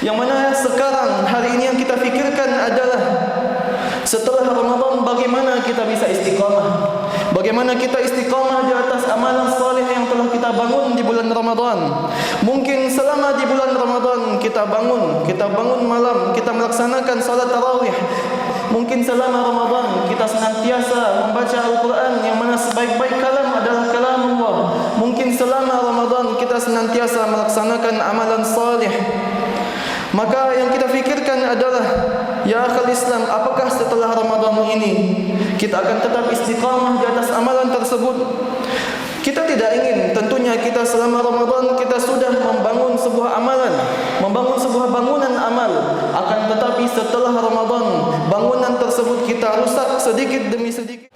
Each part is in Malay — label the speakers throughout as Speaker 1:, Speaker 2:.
Speaker 1: Yang mana sekarang hari ini yang kita fikirkan adalah setelah Ramadan bagaimana kita bisa istiqamah. Bagaimana kita istiqamah di atas amalan saleh yang telah kita bangun di bulan Ramadan. Mungkin selama di bulan Ramadan kita bangun malam, kita melaksanakan salat tarawih. Mungkin selama Ramadan kita senantiasa membaca Al-Quran yang mana sebaik-baik kalam adalah kalam Allah. Mungkin selama Ramadan kita senantiasa melaksanakan amalan saleh. Maka yang kita fikirkan adalah, ya akhal Islam, apakah setelah Ramadan ini kita akan tetap istiqamah di atas amalan tersebut? Kita tidak ingin, tentunya kita selama Ramadan kita sudah membangun sebuah amalan, membangun sebuah bangunan amal. Akan tetapi setelah Ramadan, bangunan tersebut kita rusak sedikit demi sedikit.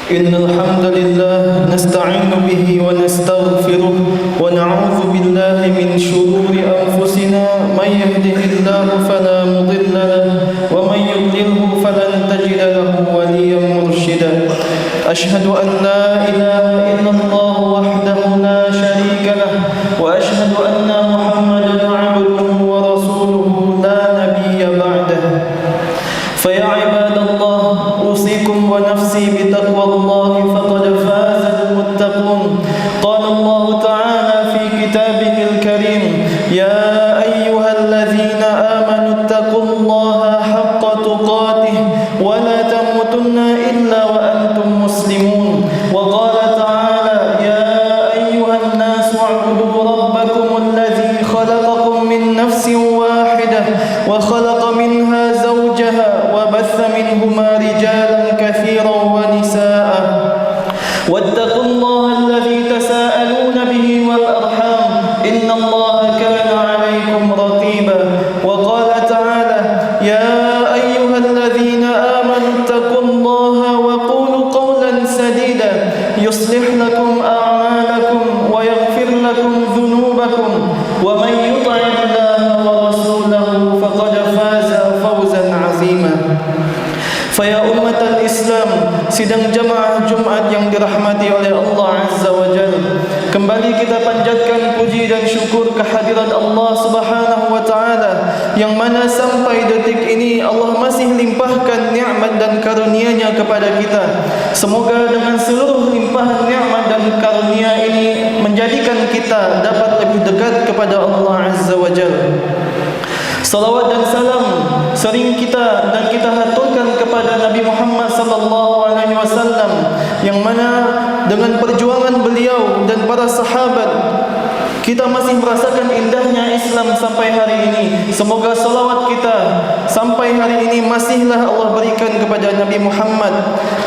Speaker 1: إن الحمد لله نستعين به ونستغفره ونعوذ بالله من شرور أنفسنا من يهده الله فلا مضل له ومن يضلله فلن تجد له وليا مرشدا أشهد أن لا إله إلا الله وحده لا شريك له وأشهد أن محمدا عبده ورسوله لا نبي بعده فيا عباد الله أوصيكم ونفسي بتقوى الله فقد فاز المتقون قال الله تعالى في كتابه الكريم يا أيها الذين آمنوا اتقوا الله حق تقاته ولا تموتن إلا وأنتم مسلمون وقال تعالى يا أيها الناس اعبدوا ربكم الذي خلقكم من نفس واحدة وخلق منها زوجها وبث منهما رجالا كثيرا ونساء واتقوا الله الذي تساءلون به والأرحام إن الله كان عليكم رقيبا وقال تعالى يا أيها الذين آمنوا اتقوا الله وقولوا قولا سديدا يصلح لكم أعمالكم ويغفر لكم ذنوبكم ومن يطع الله ورسوله فقد فاز فوزا عظيما فيا أمة الإسلام sidang jamaah Jumat yang dirahmati oleh Allah Azza wa Jalla, kembali kita panjatkan puji dan syukur kehadirat Allah Subhanahu wa taala yang mana sampai detik ini Allah masih limpahkan nikmat dan karunia-Nya kepada kita. Semoga dengan seluruh limpahan nikmat dan karunia ini menjadikan kita dapat lebih dekat kepada Allah Azza wa Jalla. Salawat dan salam sering kita haturkan kepada Nabi Muhammad sallallahu alaihi wasallam yang mana dengan perjuangan beliau dan para sahabat kita masih merasakan indahnya Islam sampai hari ini. Semoga salawat kita sampai hari ini masihlah Allah berikan kepada Nabi Muhammad,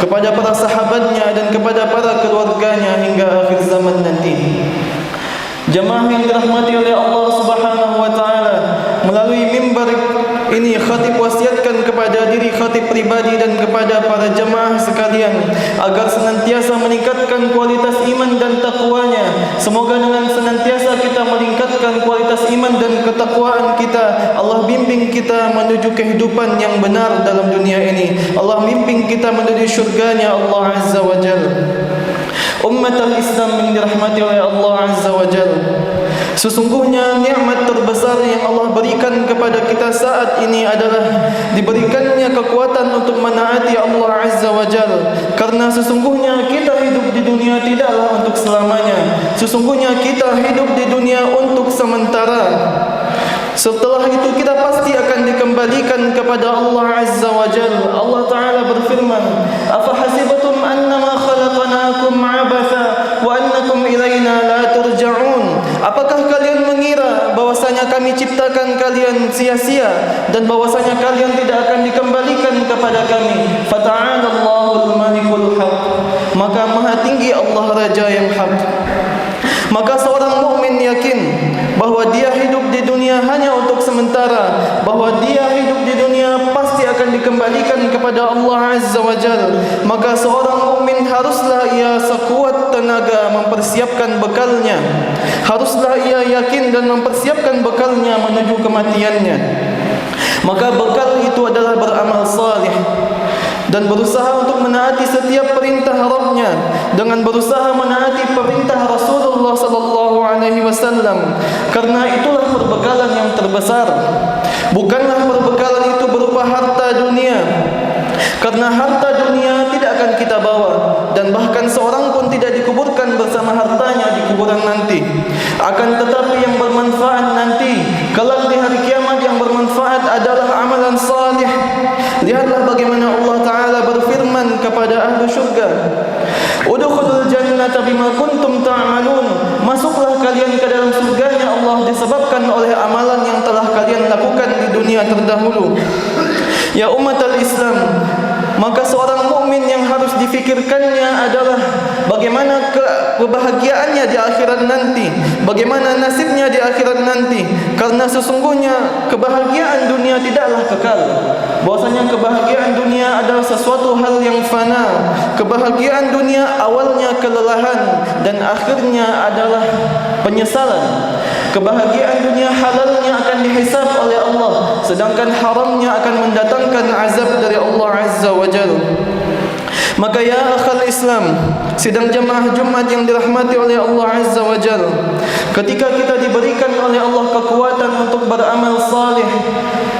Speaker 1: kepada para sahabatnya dan kepada para keluarganya hingga akhir zaman nanti. Jemaah yang dirahmati oleh Allah Subhanahu wa taala, melalui mimbar ini khatib wasiatkan kepada diri khatib pribadi dan kepada para jemaah sekalian agar senantiasa meningkatkan kualitas iman dan takwanya. Semoga dengan senantiasa kita meningkatkan kualitas iman dan ketakwaan kita, Allah bimbing kita menuju kehidupan yang benar dalam dunia ini. Allah bimbing kita menuju syurganya Allah Azza wa Jalla. Umat al-Islam yang dirahmati oleh Allah Azza wa Jalla, sesungguhnya nikmat terbesar yang Allah berikan kepada kita saat ini adalah diberikannya kekuatan untuk menaati Allah Azza wa Jalla. Karena sesungguhnya kita hidup di dunia tidaklah untuk selamanya. Sesungguhnya kita hidup di dunia untuk sementara. Setelah itu kita pasti akan dikembalikan kepada Allah Azza wa Jalla. Allah Ta'ala berfirman, "Afa hasibatum annama khalaqnakum abatha wa annakum ilaina la turja'un?" Apakah kalian mengira bahwasanya kami ciptakan kalian sia-sia dan bahwasanya kalian tidak akan dikembalikan kepada kami? Fata'ala Allahul Malikul Haq. Maka Maha Tinggi Allah Raja yang hak. Maka seorang mukmin yakin bahwa dia hidup di dunia hanya untuk sementara, bahwa dia hidup di dunia pasti akan dikembalikan kepada Allah Azza wa Jalla. Maka seorang mukmin haruslah ia sekuat tenaga mempersiapkan bekalnya. Haruslah ia yakin dan mempersiapkan bekalnya menuju kematiannya. Maka bekal itu adalah beramal salih dan berusaha untuk menaati setiap perintah Rabb-Nya dengan berusaha menaati perintah Rasulullah sallallahu alaihi wasallam. Karena itulah perbekalan yang terbesar. Bukanlah perbekalan itu berupa harta dunia. Karena harta dunia tidak akan kita bawa dan bahkan seorang pun tidak dikuburkan bersama hartanya di kuburan nanti. Akan tetapi yang bermanfaat nanti kelak di hari kiamat, yang bermanfaat adalah amalan salih. Lihatlah bagaimana Allah Ta'ala berfirman kepada ahli syurga, "Udkhulul jannata bima kuntum ta'malun." Masuklah kalian ke dalam surganya Allah disebabkan oleh amalan yang telah kalian lakukan di dunia terdahulu. Ya umat al-Islam, maka seorang mukmin yang harus difikirkannya adalah bagaimana kebahagiaannya di akhirat nanti, bagaimana nasibnya di akhirat nanti. Karena sesungguhnya kebahagiaan dunia tidaklah kekal. Bahwasanya kebahagiaan dunia adalah sesuatu hal yang fana. Kebahagiaan dunia awalnya kelelahan dan akhirnya adalah penyesalan. Kebahagiaan dunia halalnya akan dihisab oleh Allah, sedangkan haramnya akan mendatangkan azab dari Allah Azza wa Jalla. Maka ya akhal Islam, sidang jemaah Jumat yang dirahmati oleh Allah Azza wa Jalla, ketika kita diberikan oleh Allah kekuatan untuk beramal salih,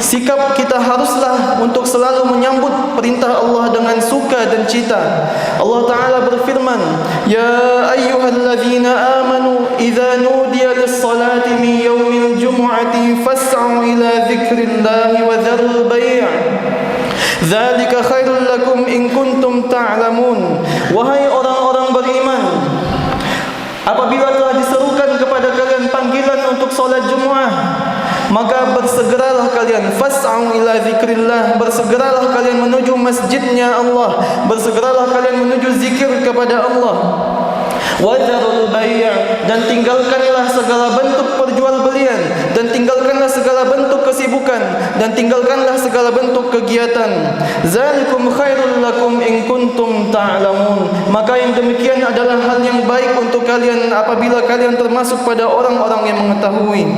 Speaker 1: sikap kita haruslah untuk selalu menyambut perintah Allah dengan suka dan cita. Allah Ta'ala berfirman, Ya ayyuhalladzina amanu idza nudiya lis-salati min yaumil jumu'ati fas'au ila dzikrillahi wa dzarul bai'. Dzalika khairul lakum in kuntum ta'lamun. Wahai orang-orang beriman, apabila telah diserukan kepada kalian panggilan untuk solat Jumaat, maka bersegeralah kalian, fas'au ila dzikrillah, bersegeralah kalian menuju masjidnya Allah, bersegeralah kalian menuju zikir kepada Allah. Wadharul bai', dan tinggalkanlah segala bentuk perjualbelian, dan tinggalkanlah segala bentuk kesibukan, dan tinggalkanlah segala bentuk kegiatan. Zalikum khairul lakum in kuntum ta'lamun. Maka yang demikian adalah hal yang baik untuk kalian apabila kalian termasuk pada orang-orang yang mengetahui.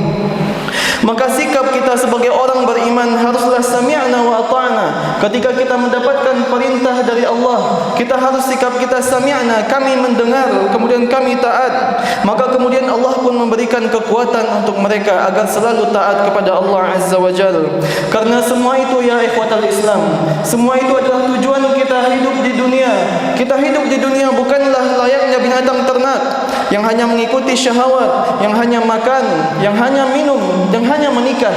Speaker 1: Maka sikap kita sebagai orang beriman haruslah sami'na wa ata'na. Ketika kita mendapatkan perintah dari Allah, kita harus sikap kita sami'na, kami mendengar, kemudian kami taat. Maka kemudian Allah pun memberikan kekuatan untuk mereka agar selalu taat kepada Allah Azza wa Jalla. Karena semua itu ya ikhwatal Islam, semua itu adalah tujuan kita hidup di dunia. Kita hidup di dunia bukanlah layaknya binatang ternak yang hanya mengikuti syahwat, yang hanya makan, yang hanya minum, yang hanya menikah.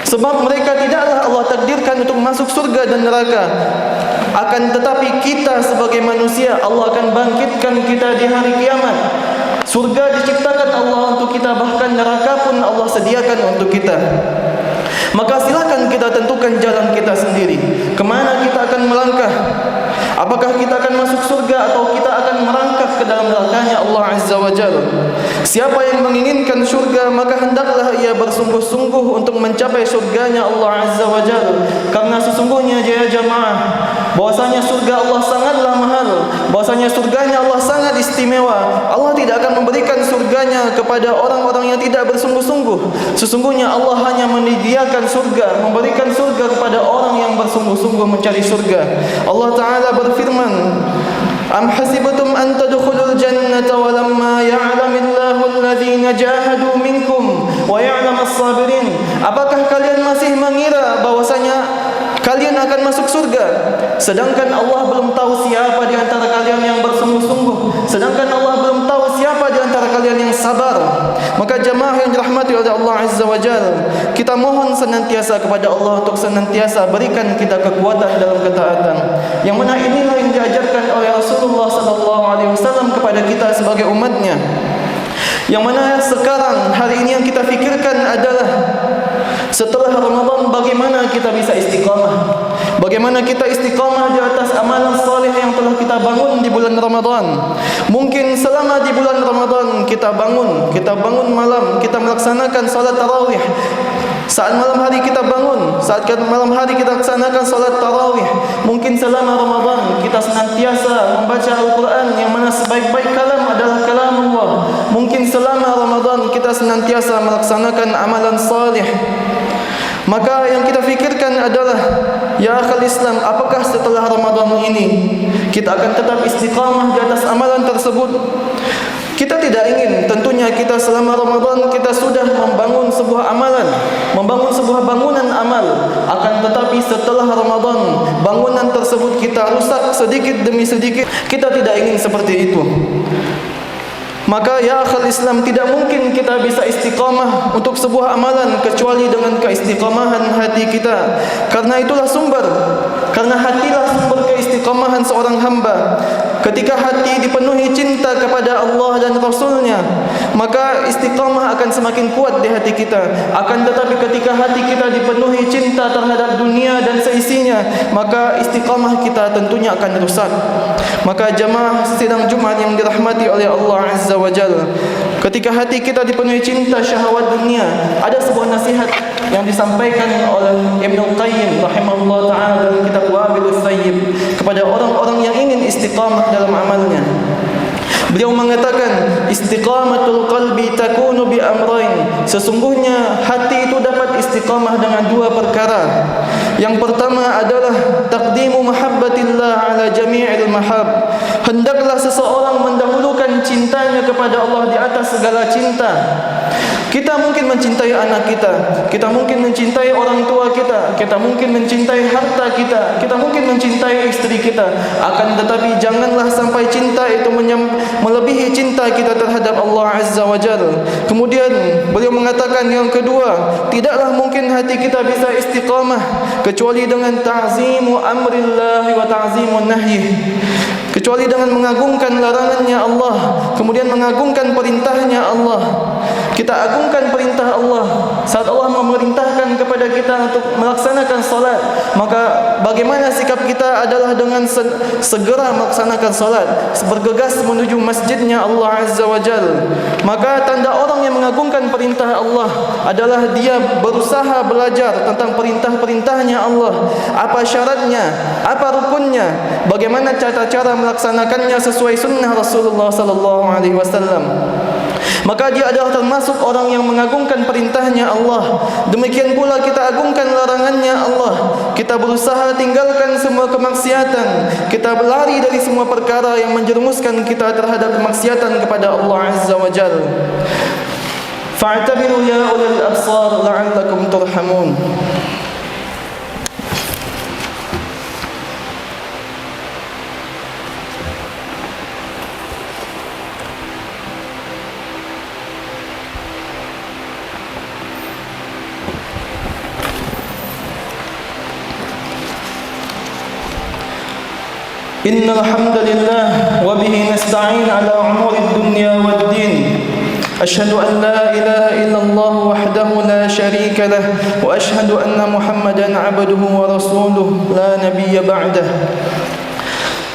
Speaker 1: Sebab mereka tidaklah Allah takdirkan untuk masuk surga dan neraka. Akan tetapi kita sebagai manusia, Allah akan bangkitkan kita di hari kiamat. Surga diciptakan Allah untuk kita, bahkan neraka pun Allah sediakan untuk kita. Maka silakan kita tentukan jalan kita sendiri, kemana kita akan melangkah. Apakah kita akan masuk surga atau kita akan merangkak ke dalam nerakanya Allah Azza wa Jalla. Siapa yang menginginkan surga, maka hendaklah ia bersungguh-sungguh untuk mencapai surganya Allah Azza wa Jalla. Karena sesungguhnya ya jamaah, bahwasanya surga Allah sangatlah mahal, bahwasanya surganya Allah sangat istimewa. Allah tidak akan memberikan surganya kepada orang-orang yang tidak bersungguh-sungguh. Sesungguhnya Allah hanya menyediakan surga, memberikan surga kepada orang yang bersungguh-sungguh mencari surga. Allah Ta'ala berfirman, Am hasibtum an tadkhulul jannata wa lamma ya'lamillahu alladhina jahadu minkum wa ya'lamas sabirin. Apakah kalian masih mengira bahwasanya kalian akan masuk surga, sedangkan Allah belum tahu siapa di antara kalian yang bersungguh-sungguh, sedangkan Allah belum tahu siapa di antara kalian yang sabar. Maka jemaah yang dirahmati oleh Allah Azza wa Jalla, kita mohon senantiasa kepada Allah untuk senantiasa berikan kita kekuatan dalam ketaatan, yang mana inilah yang diajarkan oleh Rasulullah sallallahu alaihi wasallam kepada kita sebagai umatnya. Yang mana sekarang hari ini yang kita fikirkan adalah setelah Ramadan bagaimana kita bisa istiqamah, bagaimana kita istiqamah di atas amalan saleh yang telah kita bangun di bulan Ramadan. Mungkin selama di bulan Ramadan kita bangun malam, kita melaksanakan salat tarawih. Saat malam hari kita bangun, saat malam hari kita laksanakan salat tarawih. Mungkin selama Ramadan kita senantiasa membaca Al-Quran, yang mana sebaik-baik kalam adalah kalam Allah. Mungkin selama Ramadan kita senantiasa melaksanakan amalan salih. Maka yang kita fikirkan adalah, ya akhal Islam, apakah setelah Ramadan ini kita akan tetap istiqamah di atas amalan tersebut? Kita tidak ingin tentunya kita selama Ramadan kita sudah membangun sebuah amalan, membangun sebuah bangunan amal. Akan tetapi setelah Ramadan bangunan tersebut kita rusak sedikit demi sedikit. Kita tidak ingin seperti itu. Maka ya akhal Islam, tidak mungkin kita bisa istiqamah untuk sebuah amalan kecuali dengan keistiqamahan hati kita. Karena itulah sumber, karena hatilah sumber keistiqamahan seorang hamba. Ketika hati dipenuhi cinta kepada Allah dan Rasulnya, maka istiqamah akan semakin kuat di hati kita. Akan tetapi ketika hati kita dipenuhi cinta terhadap dunia dan seisinya, maka istiqamah kita tentunya akan rusak. Maka jamaah sidang Jumat yang dirahmati oleh Allah Azza wa Jalla, ketika hati kita dipenuhi cinta syahwat dunia, ada sebuah nasihat yang disampaikan oleh Ibnu Qayyim rahimahullah ta'ala dalam kitab Wabilus Thayyib kepada orang-orang yang ingin istiqamah dalam amalnya. Beliau mengatakan, istiqamatul qalbi takunu bi amrain. Sesungguhnya hati itu dapat istiqamah dengan dua perkara. Yang pertama adalah taqdimu mahabbatillah ala jami'il mahab. Hendaklah seseorang mendahulukan cintanya kepada Allah di atas segala cinta. Kita mungkin mencintai anak kita, kita mungkin mencintai orang tua kita, kita mungkin mencintai harta kita, kita mungkin mencintai istri kita. Akan tetapi janganlah sampai cinta itu melebihi cinta kita terhadap Allah Azza wa Jalla. Kemudian beliau mengatakan yang kedua, tidaklah mungkin hati kita bisa istiqamah kecuali dengan ta'zimu amrillah wa ta'zimu nahyi, kecuali dengan mengagungkan larangannya Allah, kemudian mengagungkan perintahnya Allah. Kita agungkan perintah Allah. Saat Allah memerintahkan kepada kita untuk melaksanakan salat, maka bagaimana sikap kita adalah dengan segera melaksanakan salat, bergegas menuju masjidnya Allah Azza wa Jalla. Maka tanda orang yang mengagungkan perintah Allah adalah dia berusaha belajar tentang perintah-perintahnya Allah. Apa syaratnya, apa rukunnya, bagaimana cara-cara melaksanakannya sesuai sunnah Rasulullah sallallahu alaihi wasallam. Maka dia adalah termasuk orang yang mengagungkan perintahnya Allah. Demikian pula kita agungkan larangannya Allah. Kita berusaha tinggalkan semua kemaksiatan. Kita berlari dari semua perkara yang menjerumuskan kita terhadap kemaksiatan kepada Allah Azza wa Jalla. Fa'tabiru ya ulil absar la'allakum turhamun. Innal hamdalillah wa bihi nasta'in ala umuri dunya waddin. Ashhadu an la ilaha illallah wahdahu la sharika lah wa ashhadu anna Muhammadan 'abduhu wa rasuluhu la nabiyya ba'dah.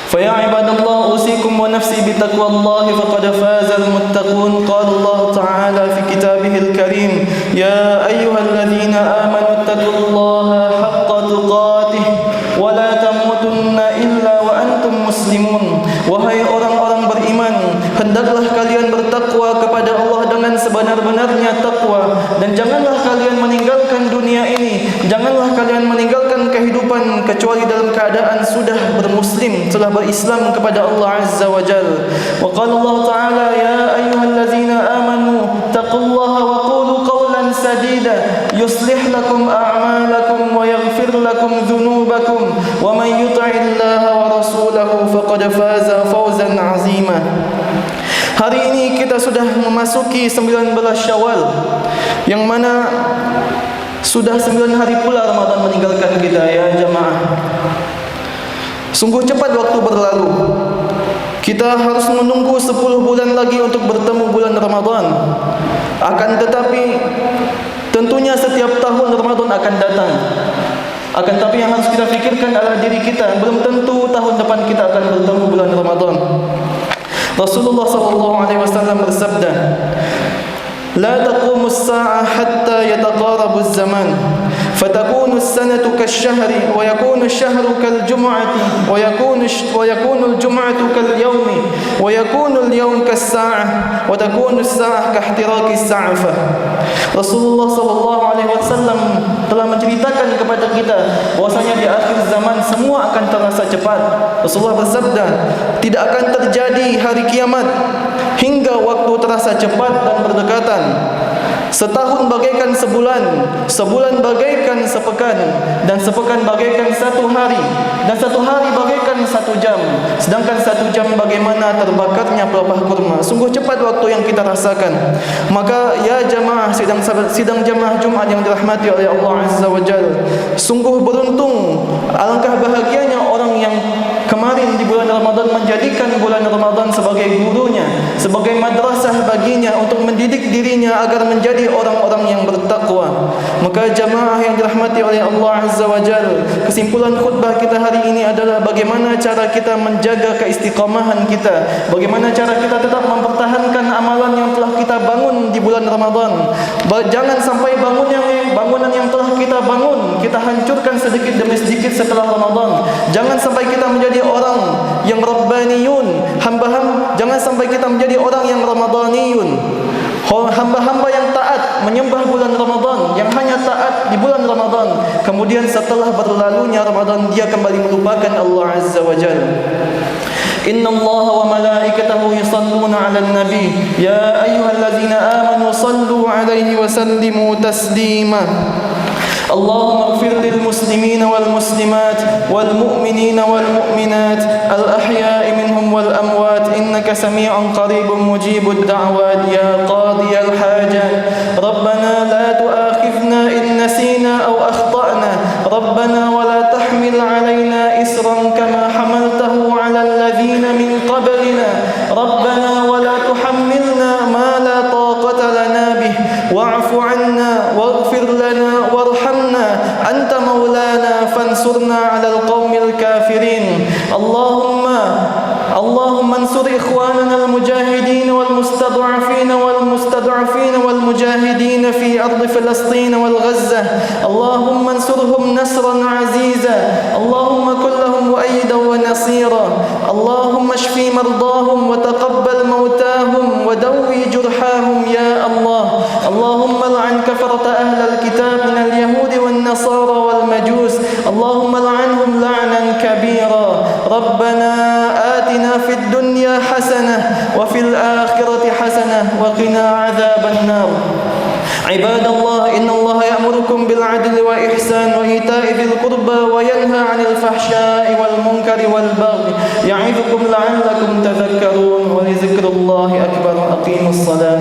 Speaker 1: فيا عباد الله أوصيكم ونفسي بتقوى الله فقد فاز المتقون. قال الله تعالى في كتابه الكريم يا أيها الذين آمنوا اتقوا الله حق تقاته ولا تموتن إلا وأنتم مسلمون. Wahai orang-orang beriman, hendaklah kalian bertakwa kepada Allah dengan sebenar-benarnya takwa, dan janganlah kalian meninggalkan dunia ini, janganlah kalian meninggalkan kehidupan kecuali dalam keadaan sudah bermuslim, telah berislam kepada Allah Azza wa Jalla. Wa qala Allah Ta'ala ya ayyuhallazina amanu taqullaha wa qulu qawlan sadida yuslih lakum a'malakum wa yaghfir lakum dhunubakum wa man yuti'illaha wa rasulahu faqad faza fawzan 'azima. Hari ini kita sudah memasuki 19 Syawal, yang mana sudah 9 hari pula Ramadan meninggalkan kita ya jamaah. Sungguh cepat waktu berlalu. Kita harus menunggu 10 bulan lagi untuk bertemu bulan Ramadan. Akan tetapi tentunya setiap tahun Ramadan akan datang. Akan tetapi yang harus kita fikirkan adalah diri kita. Belum tentu tahun depan kita akan bertemu bulan Ramadan. Rasulullah sallallahu alaihi wasallam bersabda, "La taqumu as-sa'ah hatta yataqarabu az-zaman, fatakunu as-sanatu kash-shahri wa yakunu ash-shahru kal-jum'ati wa yakunu al-jum'atu kal-yawmi wa yakunu al-yawm kas-sa'ah wa takunu as-sa'ah kahtiraki as-sa'fa." Rasulullah sallallahu alaihi wasallam telah menceritakan kepada kita bahwasanya di akhir zaman semua akan terasa cepat. Rasulullah bersabda, tidak akan terjadi hari kiamat hingga waktu terasa cepat dan berdekatan. Setahun bagaikan sebulan, sebulan bagaikan sepekan, dan sepekan bagaikan satu hari, dan satu hari bagaikan 1 jam. Sedangkan 1 jam bagaimana terbakarnya pelepah kurma. Sungguh cepat waktu yang kita rasakan. Maka ya jamaah sidang jamaah Jumat yang dirahmati oleh Allah Azza wa Jalla, sungguh beruntung, alangkah bahagianya orang yang kemarin di bulan Ramadan menjadikan bulan Ramadan sebagai gurunya, sebagai madrasah baginya untuk mendidik dirinya agar menjadi orang-orang yang bertakwa. Maka jamaah yang dirahmati oleh Allah Azza wa Jalla, kesimpulan khutbah kita hari ini adalah bagaimana cara kita menjaga keistiqamahan kita, bagaimana cara kita tetap mempertahankan amalan yang telah kita bangun di bulan Ramadan. Jangan sampai bangunan yang telah kita bangun kita hancurkan sedikit demi sedikit setelah Ramadan. Jangan sampai kita menjadi orang yang rabbaniyun, jangan sampai kita menjadi orang yang ramadaniyun, hamba-hamba yang taat menyembah bulan Ramadan, yang hanya taat di bulan Ramadan, kemudian setelah berlalunya Ramadan dia kembali melupakan Allah Azza wa Jalla. Inna Allah wa malaikatahu yusalluna 'alan nabi ya ayyuhallazina amanu sallu 'alaihi wa sallimu taslima. اللهم اغفر للمسلمين والمسلمات والمؤمنين والمؤمنات الأحياء منهم والأموات إنك سميع قريب مجيب الدعوات يا قاضي الحاجات ربنا لا تؤاخذنا إن نسينا أو أخطأنا ربنا ولا تحمل علينا إسرا كما حملته على الذين من قبلنا ربنا ولا تحملنا ما لا طاقة لنا به واعف عنا واغفر لنا وارحمنا أنت مولانا فانصرنا على القوم الكافرين اللهم انصر إخواننا المجاهدين والمستضعفين والمجاهدين في أرض فلسطين والغزة اللهم انصرهم نصرا عزيزا اللهم كن لهم مؤيدا ونصيرا اللهم اشف مرضاهم وتقبل موتاهم ودوي جرحاهم يا الله اللهم لعن كفرة أهل الكتاب من اليهود والنصارى والمجوس اللهم لعنهم لعنا كبيرا ربنا آتنا في الدنيا حسنة وفي الآخرة حسنة وقنا عذاب النار عباد الله إن الله يأمركم بالعدل وإحسان وإيتاء ذي القربى وينهى عن الفحشاء والمنكر والبغي يعظكم لعلكم تذكرون ولذكر الله أكبر أقيموا الصلاة